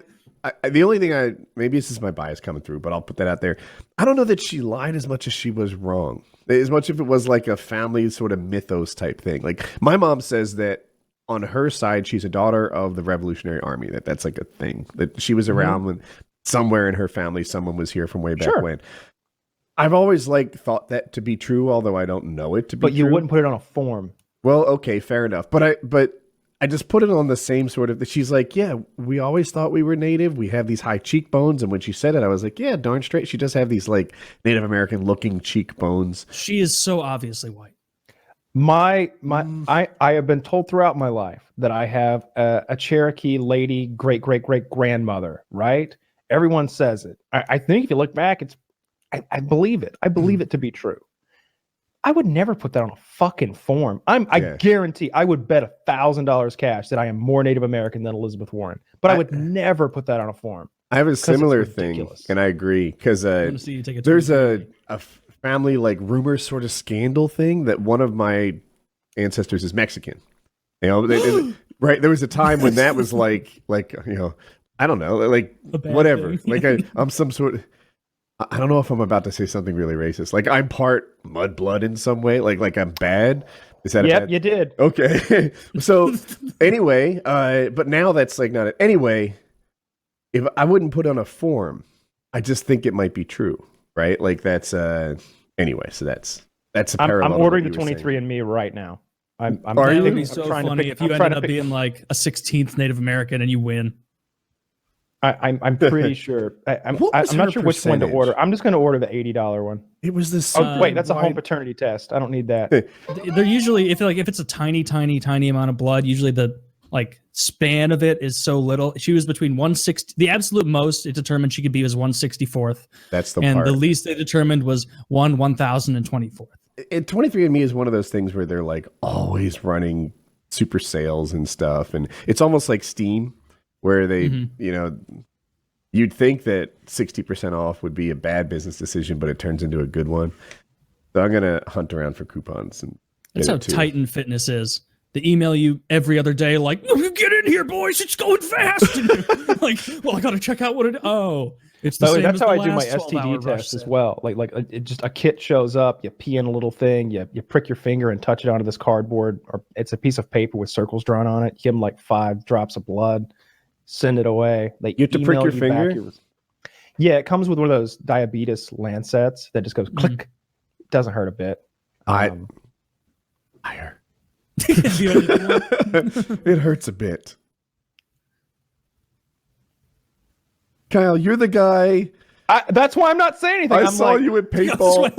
The only thing maybe this is my bias coming through, but I'll put that out there. I don't know that she lied as much as she was wrong. As much if it was like a family sort of mythos type thing. Like my mom says that on her side, she's a daughter of the Revolutionary Army. That's like a thing that she was around when somewhere in her family someone was here from way back when. I've always thought that to be true, although I don't know it to be But you true. wouldn't put it on a form. Well, okay, fair enough. But I just put it on the same sort of. She's like, yeah, we always thought we were Native. We have these high cheekbones, and when she said it, I was like, yeah, darn straight. She does have these like Native American looking cheekbones. She is so obviously white. I have been told throughout my life that I have a Cherokee lady great grandmother. Right? Everyone says it. I think if you look back, I believe it. I believe it to be true. I would never put that on a fucking form. I guarantee I would bet $1,000 cash that I am more Native American than Elizabeth Warren, but I would never put that on a form. I have a similar it's thing, ridiculous. and I agree because I want to see you take a there's tour. a family like rumor sort of scandal thing that one of my ancestors is Mexican. You know, right? There was a time when that was like you know, I don't know, like A bad whatever. thing. Like I'm some sort of. I don't know if I'm about to say something really racist. Like I'm part mudblood in some way. Like I'm bad. Is that Yep, you did. Okay. So anyway, but now that's like not anyway. If I wouldn't put on a form, I just think it might be true, right? Like that's anyway. So that's a parallel. I'm to what ordering you the were saying. 23andMe right now. I'm Are That you? would be so trying to funny pick- if you I'm trying ended to up pick- being like a 16th Native American and you win. I'm pretty sure. I'm What was not her sure which one to percentage? order. I'm just going to order the $80 one. It was this. Oh wait, that's a home wide- paternity test. I don't need that. They're usually if it's a tiny amount of blood, usually the like span of it is so little. She was between 160. The absolute most it determined she could be was 164th, That's the and part. the least they determined was 1024th. 23andMe is one of those things where they're like always running super sales and stuff, and it's almost like Steam, where they, you know, you'd think that 60% off would be a bad business decision, but it turns into a good one. So I'm gonna hunt around for coupons and. That's get how it too. Titan Fitness is. They email you every other day, like, "Get in here, boys! It's going fast." And you're like, well, I got to check out what it. Oh, it's the By the way, same that's as how the I do my last 12-hour STD rush test as set. well. It just a kit shows up, you pee in a little thing, you prick your finger and touch it onto this cardboard, or it's a piece of paper with circles drawn on it. Give them like 5 drops of blood, send it away. They You have to prick email your you finger? back yeah, it comes with one of those diabetes lancets that just goes click. It doesn't hurt a bit. Higher. The only one. It hurts a bit. Kyle, you're the guy. That's why I'm not saying anything. I I'm saw like, you at That's paintball.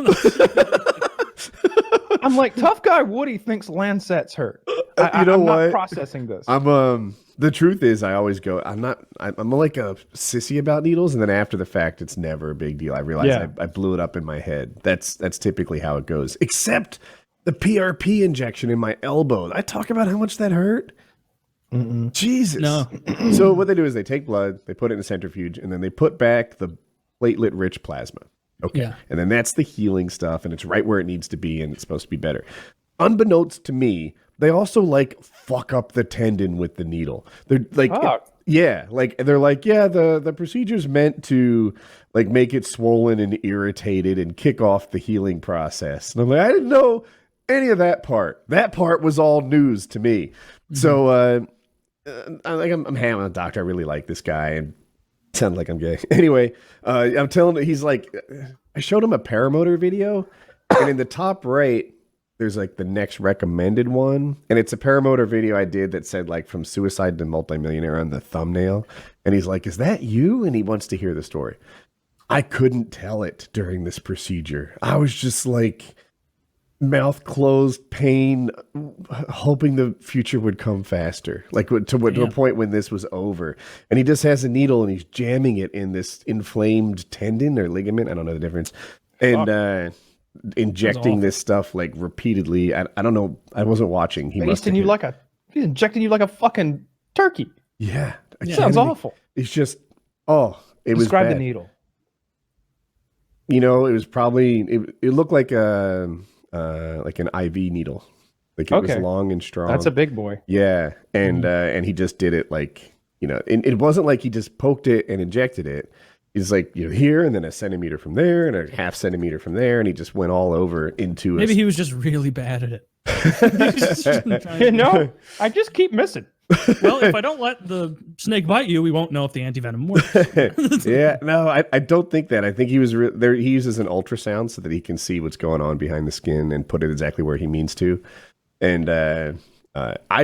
I'm like, tough guy Woody thinks lancets hurt. You know I'm what? not processing this. I'm the truth is I always go, I'm like a sissy about needles, and then after the fact it's never a big deal. I realize Yeah. I blew it up in my head. That's typically how it goes. Except the PRP injection in my elbow. I talk about how much that hurt. Jesus. No. So what they do is they take blood, they put it in a centrifuge, and then they put back the platelet-rich plasma. Okay. Yeah. And then that's the healing stuff, and it's right where it needs to be, and it's supposed to be better. Unbeknownst to me, they also like fuck up the tendon with the needle. They're like, they're like, the procedure's meant to like make it swollen and irritated and kick off the healing process. And I'm like, I didn't know any of that part. That part was all news to me. So I'm hamming the doctor. I really like this guy, and sound like I'm gay. Anyway, I'm telling him, he's like, I showed him a paramotor video, and in the top right, there's like the next recommended one, and it's a paramotor video I did that said like from suicide to multimillionaire on the thumbnail, and he's like, is that you? And he wants to hear the story. I couldn't tell it during this procedure. I was just like mouth closed, pain, hoping the future would come faster, like to a point when this was over. And he just has a needle and he's jamming it in this inflamed tendon or ligament. I don't know the difference. And injecting this stuff like repeatedly. I don't know. I wasn't watching. He must have He's injecting you like a fucking turkey. Yeah. Sounds awful. It's just, it was Describe bad. the needle. You know, it was probably, it looked like an IV needle. Like it was long and strong. That's a big boy. Yeah. And he just did it like, you know, it wasn't like he just poked it and injected it. He's like, you know, here and then a centimeter from there and a half centimeter from there. And he just went all over into Maybe he was just really bad at it. No, I just keep missing. Well, if I don't let the snake bite you, we won't know if the antivenom works. Yeah, no, I don't think that. I think he was there. He uses an ultrasound so that he can see what's going on behind the skin and put it exactly where he means to. And I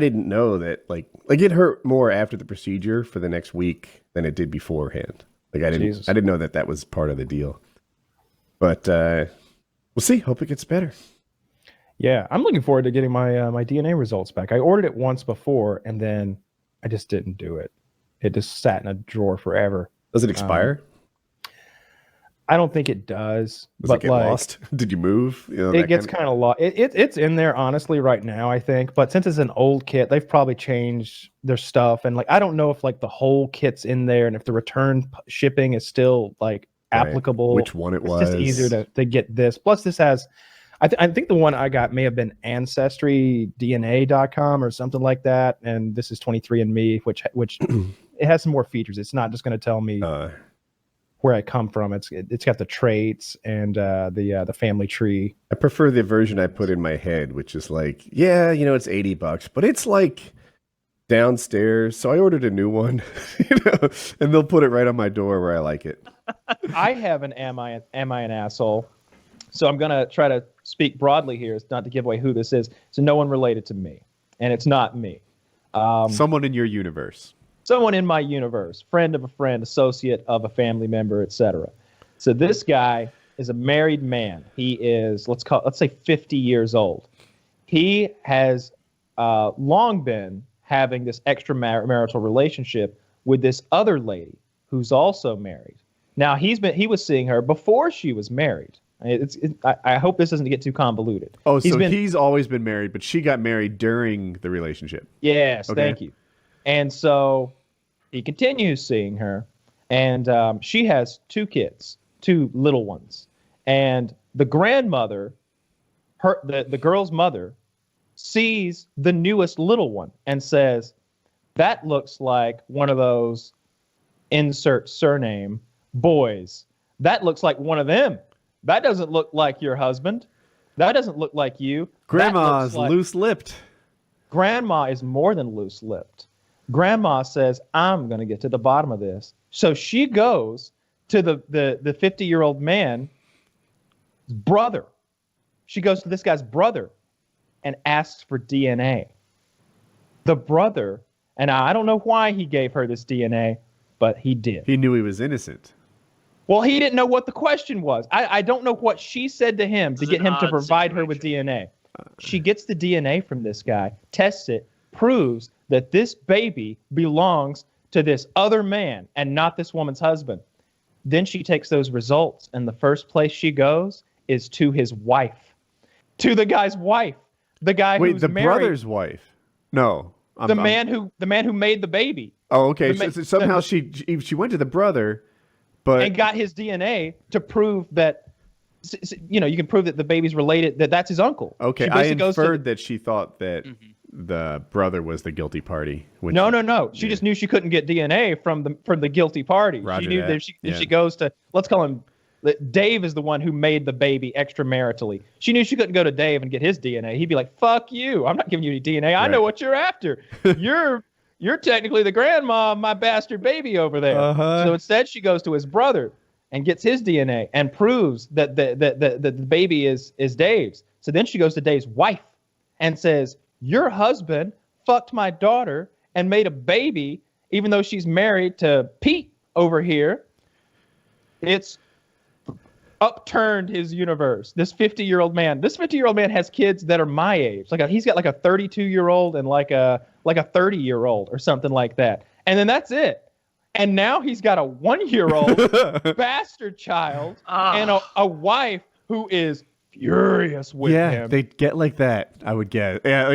didn't know that like it hurt more after the procedure for the next week than it did beforehand. Like I didn't know that was part of the deal. But we'll see. Hope it gets better. Yeah, I'm looking forward to getting my my DNA results back. I ordered it once before, and then I just didn't do it. It just sat in a drawer forever. Does it expire? I don't think it does. Does it get lost? Did you move? You know, it gets kind of lost. It's in there honestly right now, I think. But since it's an old kit, they've probably changed their stuff. And like, I don't know if like the whole kit's in there, and if the return shipping is still like applicable. Which one it was? It's just easier to get this. Plus, this has. I think the one I got may have been AncestryDNA.com or something like that, and this is 23andMe, which it has some more features. It's not just going to tell me where I come from. It's got the traits and the family tree. I prefer the version I put in my head, which is like, yeah, it's $80, but it's like downstairs. So I ordered a new one, and they'll put it right on my door where I like it. I have an am I an asshole? So I'm gonna try to speak broadly here, it's not to give away who this is. So no one related to me, and it's not me. Someone in your universe. Someone in my universe, friend of a friend, associate of a family member, etc. So this guy is a married man. He is let's say 50 years old. He has long been having this extramarital relationship with this other lady who's also married. Now he was seeing her before she was married. I hope this doesn't get too convoluted. Oh, he's always been married, but she got married during the relationship. Yes, okay. Thank you. And so he continues seeing her, and she has 2 kids, 2 little ones. And the grandmother, the girl's mother, sees the newest little one and says, that looks like one of those insert surname boys. That looks like one of them. That doesn't look like your husband. That doesn't look like you. Grandma's loose-lipped. Grandma is more than loose-lipped. Grandma says, I'm going to get to the bottom of this. So she goes to the 50-year-old man's brother. She goes to this guy's brother and asks for DNA. The brother, and I don't know why he gave her this DNA, but he did. He knew he was innocent. Well, he didn't know what the question was. I don't know what she said to him to get him to provide her with DNA. She gets the DNA from this guy, tests it, proves that this baby belongs to this other man and not this woman's husband. Then she takes those results, and the first place she goes is to his wife, to the guy's wife, the guy who's married. Brother's wife. No, the man who made the baby. Oh, okay. So somehow she went to the brother. But and got his DNA to prove that, you can prove that the baby's related, that's his uncle. Okay, I inferred that she thought that the brother was the guilty party. No. She just knew she couldn't get DNA from the guilty party. Roger she knew that if she goes to, let's call him, Dave is the one who made the baby extramaritally. She knew she couldn't go to Dave and get his DNA. He'd be like, fuck you. I'm not giving you any DNA. I know what you're after. You're technically the grandma of my bastard baby over there. Uh-huh. So instead, she goes to his brother and gets his DNA and proves that the baby is Dave's. So then she goes to Dave's wife and says, your husband fucked my daughter and made a baby, even though she's married to Pete over here. It's upturned his universe. This 50-year-old man. This 50-year-old man has kids that are my age. He's got a 32-year-old and like a 30-year-old or something like that. And then that's it. And now he's got a 1-year-old bastard child and a wife who is furious with him. Yeah, they get like that, I would guess. Yeah,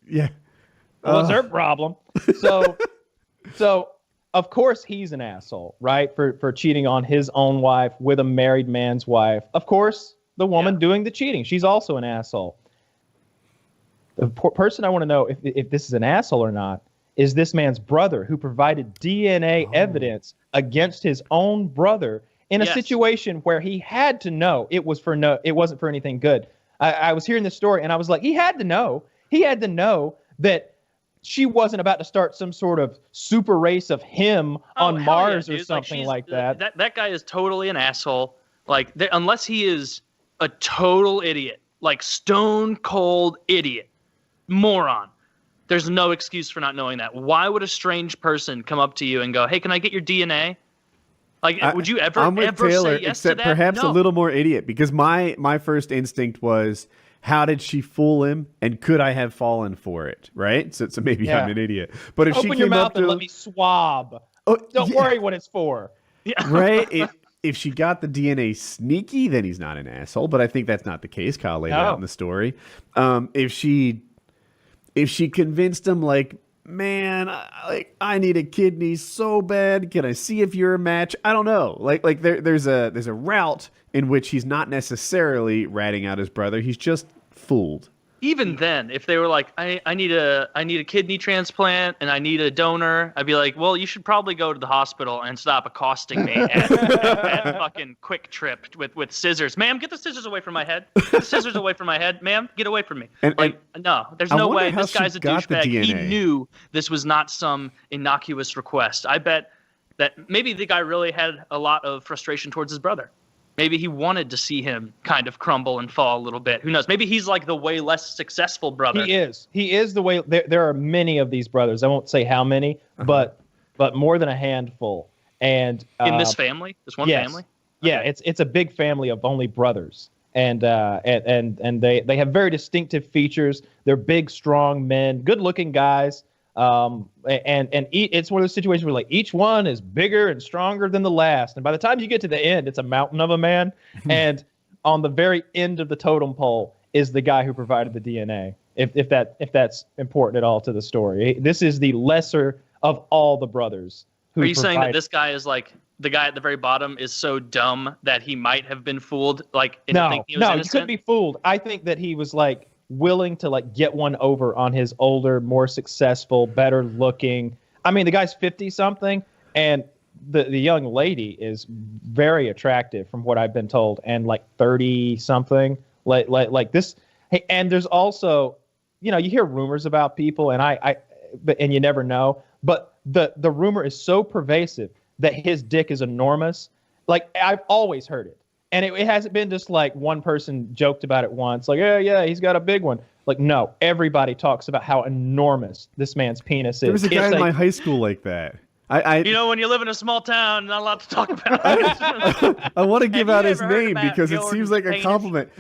yeah. What's her problem? So of course he's an asshole, right? For cheating on his own wife with a married man's wife. Of course, the woman doing the cheating, she's also an asshole. The person I want to know if this is an asshole or not is this man's brother who provided DNA evidence against his own brother in a situation where he had to know it wasn't for anything good. I was hearing this story and I was like, he had to know that she wasn't about to start some sort of super race of him on Mars or something like that. That guy is totally an asshole. Unless he is a total idiot, stone cold idiot, moron. There's no excuse for not knowing that. Why would a strange person come up to you and go, hey, can I get your DNA? Would you ever Taylor, say yes except to that? Perhaps No. a little more idiot, because my first instinct was, how did she fool him, and could I have fallen for it? Right? So maybe I'm an idiot. But if Open she your came mouth up and to let me swab. Oh, Don't worry what it's for. Right? If she got the DNA sneaky, then he's not an asshole. But I think that's not the case. Kyle laid it out in the story. If she convinced him, man, I need a kidney so bad. Can I see if you're a match? I don't know. There's a route in which he's not necessarily ratting out his brother. He's just fooled. even then, if they were like, I need a kidney transplant and I need a donor, I'd be like, well, you should probably go to the hospital and stop accosting me at fucking Quick Trip with scissors. Ma'am, get the scissors away from my head. Get the scissors away from my head. Ma'am, get away from me. No, there's no way. This guy's a douchebag. He knew this was not some innocuous request. I bet that maybe the guy really had a lot of frustration towards his brother. Maybe he wanted to see him kind of crumble and fall a little bit. Who knows? Maybe he's like the way less successful brother. He is the way. There are many of these brothers. I won't say how many, but more than a handful. And in this family, this one family. Yeah, it's a big family of only brothers, and they have very distinctive features. They're big, strong men, good-looking guys. It's one of those situations where like each one is bigger and stronger than the last, and by the time you get to the end, it's a mountain of a man. And on the very end of the totem pole is the guy who provided the DNA. If that's important at all to the story, this is the lesser of all the brothers. Are you saying that this guy is like the guy at the very bottom is so dumb that he might have been fooled? Like, no, he was innocent? He couldn't be fooled. I think that he was like willing to like get one over on his older, more successful, better looking. I mean, the guy's 50 something, and the young lady is very attractive from what I've been told, and like 30 something, like this. Hey, and there's also, you hear rumors about people, and and you never know, but the rumor is so pervasive that his dick is enormous. Like, I've always heard it. And it hasn't been just like one person joked about it once, like, yeah, he's got a big one. Like, no, everybody talks about how enormous this man's penis is. There was a guy in my high school like that. When you live in a small town, not allowed to talk about it. I want to give out his name because it seems like a compliment.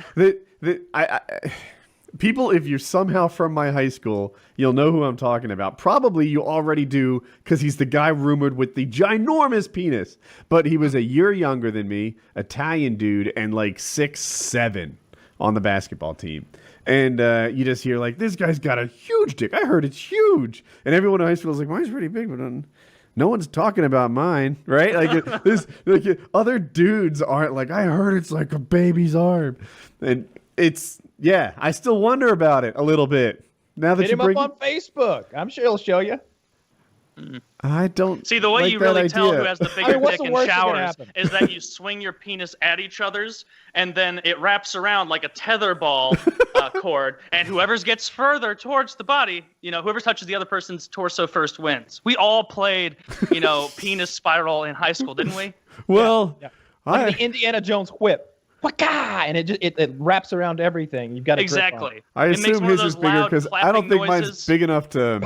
People, if you're somehow from my high school, you'll know who I'm talking about. Probably you already do, because he's the guy rumored with the ginormous penis. But he was a year younger than me, Italian dude, and like 6'7" on the basketball team. And you just hear like, this guy's got a huge dick. I heard it's huge. And everyone in high school is like, mine's pretty big, but no one's talking about mine, right? Like, other dudes aren't like, I heard it's like a baby's arm. And it's... Yeah, I still wonder about it a little bit. Now that hit him up on Facebook. I'm sure he'll show you. I don't see the way you really tell who has the bigger dick in showers is that you swing your penis at each other's, and then it wraps around like a tetherball cord, and whoever gets further towards the body, whoever touches the other person's torso first wins. We all played, penis spiral in high school, didn't we? Well, yeah. Like the Indiana Jones whip. And it wraps around everything. You've got to exactly. I assume his is bigger because I don't think mine's big enough to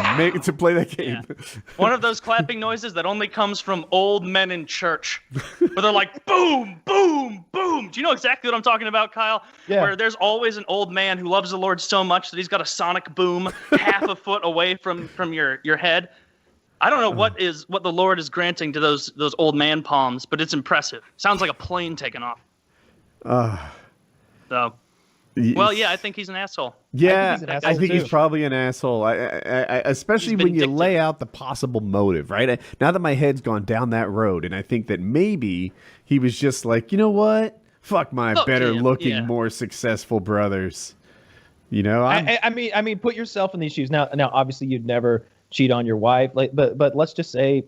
play that game. Yeah. One of those clapping noises that only comes from old men in church, where they're like boom, boom, boom. Do you know exactly what I'm talking about, Kyle? Yeah. Where there's always an old man who loves the Lord so much that he's got a sonic boom half a foot away from your head. I don't know what the Lord is granting to those old man palms, but it's impressive. Sounds like a plane taking off. I think he's an asshole. Yeah, I think he's probably an asshole. I especially when you lay out the possible motive, right? Now that my head's gone down that road, and I think that maybe he was just like, you know what? Fuck my better-looking, more successful brothers. I mean, put yourself in these shoes. Now, obviously, you'd never cheat on your wife, but let's just say,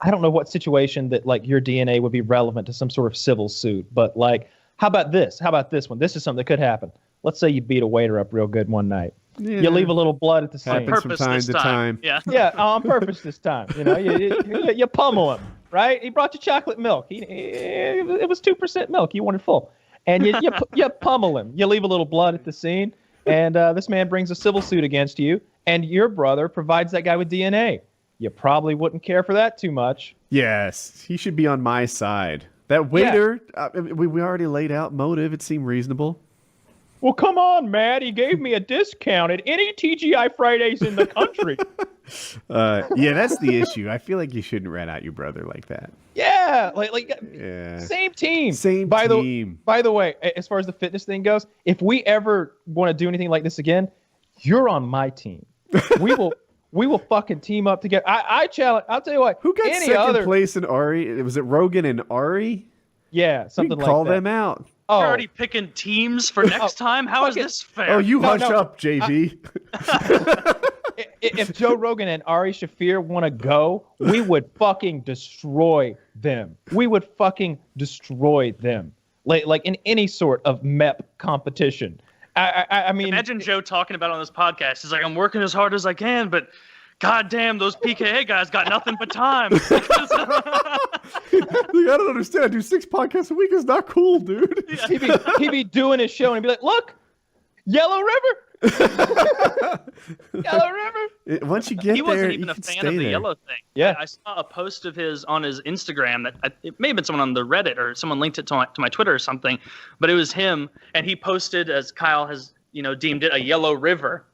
I don't know what situation that like your DNA would be relevant to some sort of civil suit, but like. How about this? How about this one? This is something that could happen. Let's say you beat a waiter up real good one night. Yeah. You leave a little blood at the scene. Happens from time to time. Yeah, on purpose this time. You pummel him, right? He brought you chocolate milk. It was 2% milk. You wanted full, and you pummel him. You leave a little blood at the scene, and this man brings a civil suit against you, and your brother provides that guy with DNA. You probably wouldn't care for that too much. Yes, he should be on my side. That waiter, we already laid out motive. It seemed reasonable. Well, come on, Matt. He gave me a discount at any TGI Fridays in the country. Yeah, that's the issue. I feel like you shouldn't rat out your brother like that. Yeah, same team. By the way, as far as the fitness thing goes, if we ever want to do anything like this again, you're on my team. We will fucking team up together. I challenge. I'll tell you what. Who got second place in Ari? Was it Rogan and Ari? Yeah, something like call that. them out. Oh, You're already picking teams for next time. How is this fair? Oh, you No, hush no. up, JV. if Joe Rogan and Ari Shaffir want to go, we would fucking destroy them. We would fucking destroy them. Like in any sort of MEP competition. I mean, Imagine Joe talking about it on this podcast. He's like, I'm working as hard as I can, but goddamn, those PKA guys got nothing but time. Like, I don't understand. Do 6 podcasts a week is not cool, dude. he'd be doing his show and he'd be like, look, Yellow River. Yellow River. Once you get He there, wasn't you even a can fan stay of the there. yellow thing. Yeah. I saw a post of his on his Instagram that it may have been someone on the Reddit or someone linked it to my Twitter or something, but it was him, and he posted, as Kyle has deemed it, a yellow river,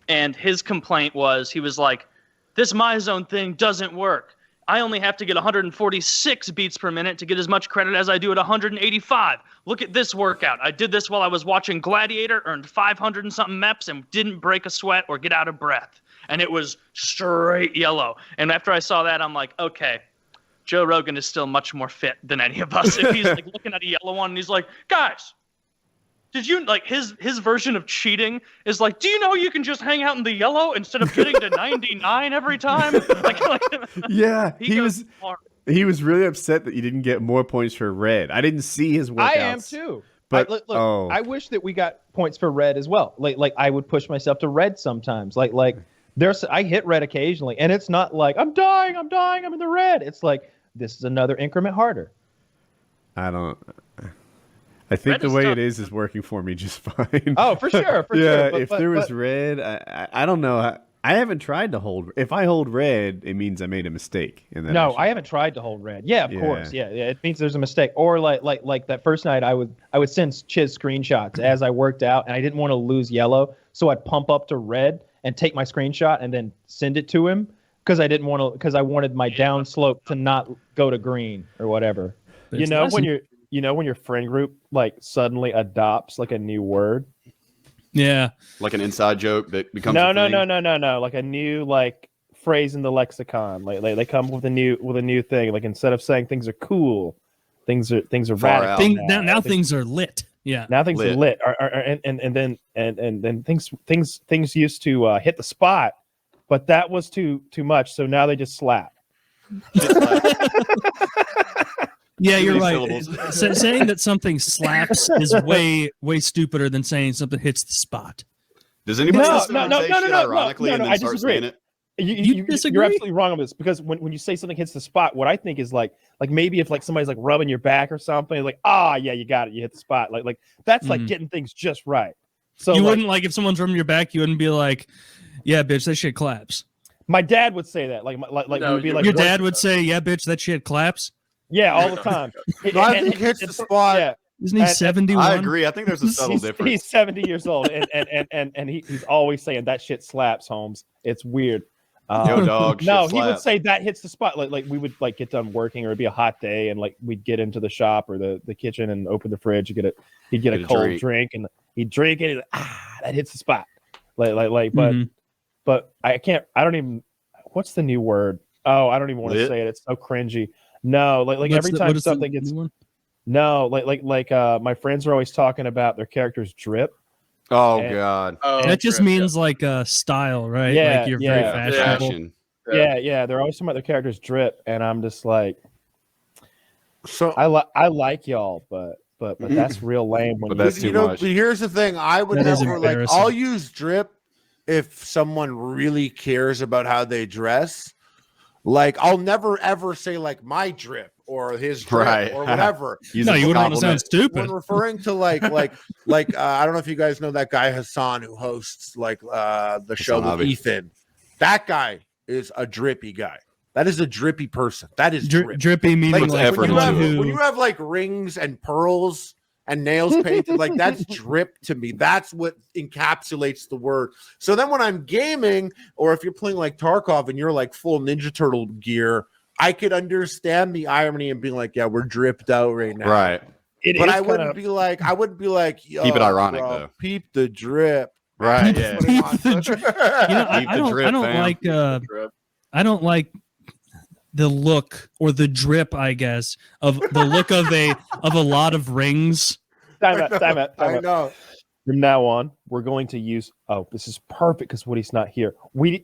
and his complaint was, he was like, this my zone thing doesn't work. I only have to get 146 beats per minute to get as much credit as I do at 185. Look at this workout. I did this while I was watching Gladiator, earned 500 and something MEPs, and didn't break a sweat or get out of breath. And it was straight yellow. And after I saw that, I'm like, okay, Joe Rogan is still much more fit than any of us. If he's like looking at a yellow one and he's like, guys, did you like his version of cheating is like, do you know you can just hang out in the yellow instead of getting to 99 every time? Yeah, he was really upset that you didn't get more points for red. I didn't see his workouts. I am too. But look, I wish that we got points for red as well. Like I would push myself to red sometimes. Like I hit red occasionally, and it's not like I'm dying, I'm in the red. It's like this is another increment harder. I think Red the is way tough. it is working for me just fine. Oh, for sure, for yeah, sure. if there was red, I don't know. I haven't tried to hold. If I hold red, it means I made a mistake. No, I haven't tried to hold red. Yeah, of course. Yeah, it means there's a mistake. Or like that first night, I would send Chiz screenshots as I worked out, and I didn't want to lose yellow, so I'd pump up to red and take my screenshot and then send it to him because I wanted my down slope to not go to green or whatever. When your friend group like suddenly adopts like a new word. Yeah. Like an inside joke that becomes No. a thing? No. Like a new like phrase in the lexicon. Like they come up with a new thing. Like instead of saying things are cool, things are Far radical. out. Now things are lit. Yeah. Now things are lit. And then things used to hit the spot, but that was too much. So now they just slap. Yeah, you're many right. syllables. Saying that something slaps is way stupider than saying something hits the spot. Does anybody No, listen to say shit ironically and then I start disagree. saying it? You disagree? You're absolutely wrong on this because when you say something hits the spot, what I think is like maybe if like somebody's like rubbing your back or something, like yeah, you got it, you hit the spot. Like that's like getting things just right. So you wouldn't like if someone's rubbing your back, you wouldn't be like, yeah, bitch, that shit claps. My dad would say that. Like we'd be like, your dad would say, yeah, bitch, that shit claps. Yeah, all the time. No, I think hits the spot. Yeah. Isn't he 71? I agree. I think there's a subtle difference. He's 70 years old, and he's always saying that shit slaps, Holmes. It's weird. Yo, dog. No, shit he would slap. say that hits the spot. Like we would like get done working, or it'd be a hot day, and like we'd get into the shop or the kitchen and open the fridge. He'd get a cold drink, and he'd drink it. And that hits the spot. But I can't. I don't even. What's the new word? Oh, I don't even want to say it. It's so cringy. No, like every time something gets. No, like my friends are always talking about their characters drip. Oh God. That just means like style, right? Yeah, like you're very fashionable. Fashion. Yeah. They're always talking about their characters drip, and I'm just like, so I like y'all, but that's real lame. But that's too much. But here's the thing: I would That is never like. embarrassing. I'll use drip if someone really cares about how they dress. Like I'll never ever say like my drip or his drip Right. or whatever. No, you wouldn't want to sound stupid. When referring to like I don't know if you guys know that guy Hassan who hosts like the show with Avi. Ethan. That guy is a drippy guy. That is a drippy person. That is drip. Drippy meaning Like, like effort when, you someone have, who when you have like rings and pearls and nails painted, like that's drip to me. That's what encapsulates the word. So then when I'm gaming, or if you're playing like Tarkov and you're like full Ninja Turtle gear, I could understand the irony and being like, yeah, we're dripped out right now. Right. But I wouldn't be like, yo, Keep it ironic, bro, though. Peep the drip. Right. Yeah. I don't like the look or the drip, I guess, of the look of a lot of rings. Time out. I know. From now on, we're going to use. Oh, this is perfect because Woody's not here.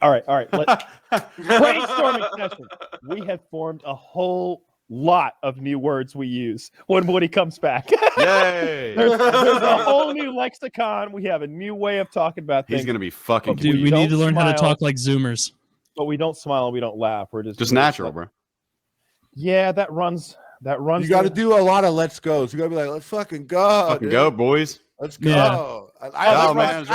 All right. Let's brainstorming session. We have formed a whole lot of new words we use when Woody comes back. Yay! there's a whole new lexicon. We have a new way of talking about things. He's gonna be fucking. Dude, we need to learn how to talk like Zoomers. But we don't smile and we don't laugh. We're just natural, bro. Yeah, that runs. You got to do a lot of let's goes. You got to be like, let's fucking go. Fucking dude. go, boys. Let's go. Yeah. I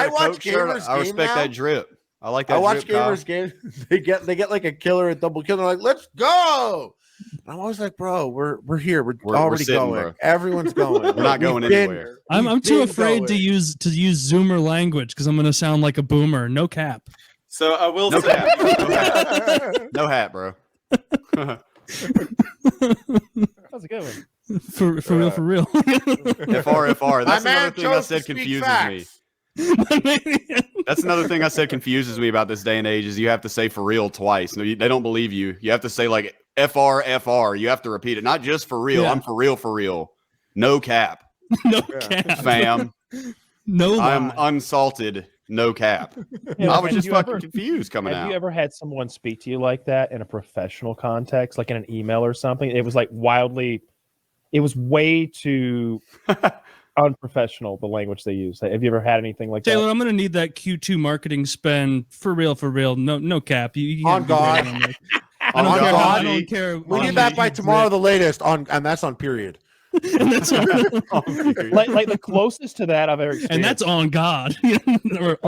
watch gamers. I respect that drip. I like that. I watch drip, gamers game. They get like a killer, a double kill. They're like, let's go. And I'm always like, bro, we're here. We're already sitting, going. bro. Everyone's going. We're not going anywhere. I'm too afraid to use Zoomer language because I'm gonna sound like a boomer. No cap. So I will say, no hat, bro. That's a good one. For real. FR. That's My man another thing I chose said to speak confuses facts. me. That's another thing I said confuses me about this day and age is you have to say for real twice. No, they don't believe you. You have to say like FR. You have to repeat it, not just for real. Yeah. I'm for real. No cap, No cap. fam. No lie. I'm unsalted. No cap. Yeah, I was have just you fucking ever- confused coming Have out. you ever had someone speak to you like that in a professional context, like in an email or something? It was like wildly, it was way too unprofessional, the language they use. Have you ever had anything like Taylor, that? I'm gonna need that Q2 marketing spend for real. No cap. You On can't be God. right on this. On I don't care. God. I don't care. We on need that the- by you tomorrow, drip. the latest. And that's on period. And that's on, Like the closest to that I've ever experienced. and that's on God or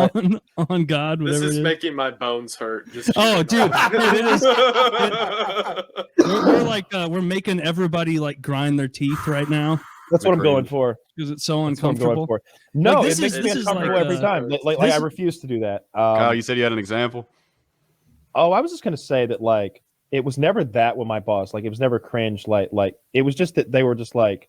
on God, This whatever is it is. making my bones hurt. Just Oh, keep it dude, going. it is. We're like we're making everybody like grind their teeth right now That's what I'm going Cringe. for. because it's so That's what I'm going uncomfortable. for. No, this it makes is- me this is uncomfortable like, every time. Like this- I refuse to do that. Kyle, you said you had an example. Oh, I was just gonna say that like it was never that with my boss. Like it was never cringe. Like it was just that they were just like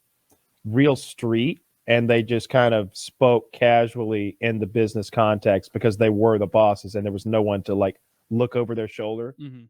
real street and they just kind of spoke casually in the business context because they were the bosses and there was no one to like look over their shoulder. Mhm.